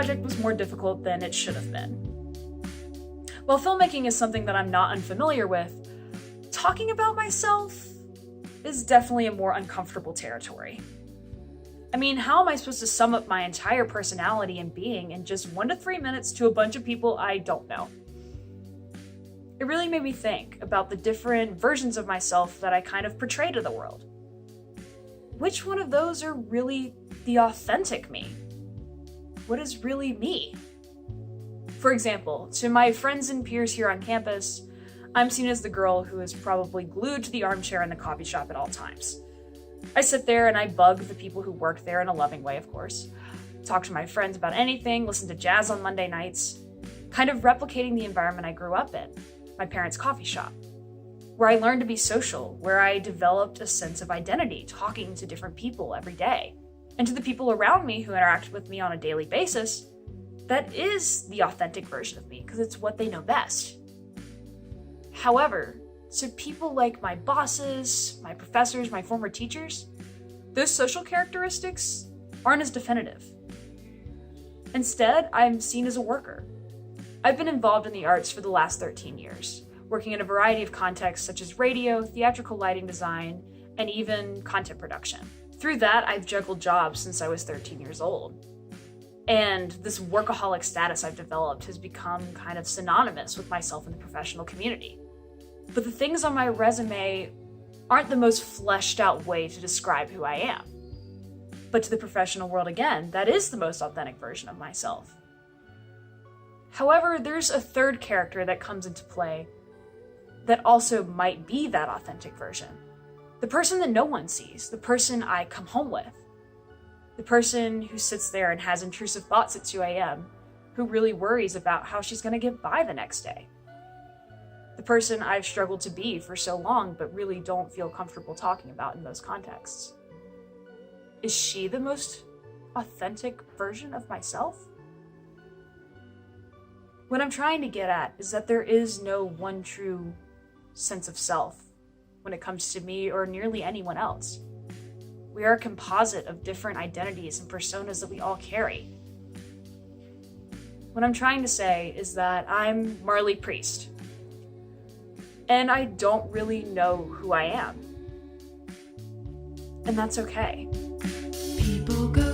project was more difficult than it should have been. While filmmaking is something that I'm not unfamiliar with, talking about myself is definitely a more uncomfortable territory. I mean, how am I supposed to sum up my entire personality and being in just 1 to 3 minutes to a bunch of people I don't know? It really made me think about the different versions of myself that I kind of portray to the world. Which one of those are really the authentic me? What is really me? For example, to my friends and peers here on campus, I'm seen as the girl who is probably glued to the armchair in the coffee shop at all times. I sit there and I bug the people who work there in a loving way, of course. Talk to my friends about anything, listen to jazz on Monday nights, kind of replicating the environment I grew up in, my parents' coffee shop, where I learned to be social, where I developed a sense of identity, talking to different people every day. And to the people around me who interact with me on a daily basis, that is the authentic version of me, because it's what they know best. However, to people like my bosses, my professors, my former teachers, those social characteristics aren't as definitive. Instead, I'm seen as a worker. I've been involved in the arts for the last 13 years, working in a variety of contexts such as radio, theatrical lighting design, and even content production. Through that, I've juggled jobs since I was 13 years old. And this workaholic status I've developed has become kind of synonymous with myself in the professional community. But the things on my resume aren't the most fleshed out way to describe who I am. But to the professional world, again, that is the most authentic version of myself. However, there's a third character that comes into play that also might be that authentic version. The person that no one sees, the person I come home with. The person who sits there and has intrusive thoughts at 2 a.m., who really worries about how she's going to get by the next day. The person I've struggled to be for so long but really don't feel comfortable talking about in most contexts. Is she the most authentic version of myself? What I'm trying to get at is that there is no one true sense of self when it comes to me or nearly anyone else. We are a composite of different identities and personas that we all carry. What I'm trying to say is that I'm Marley Priest, and I don't really know who I am. And that's okay. People go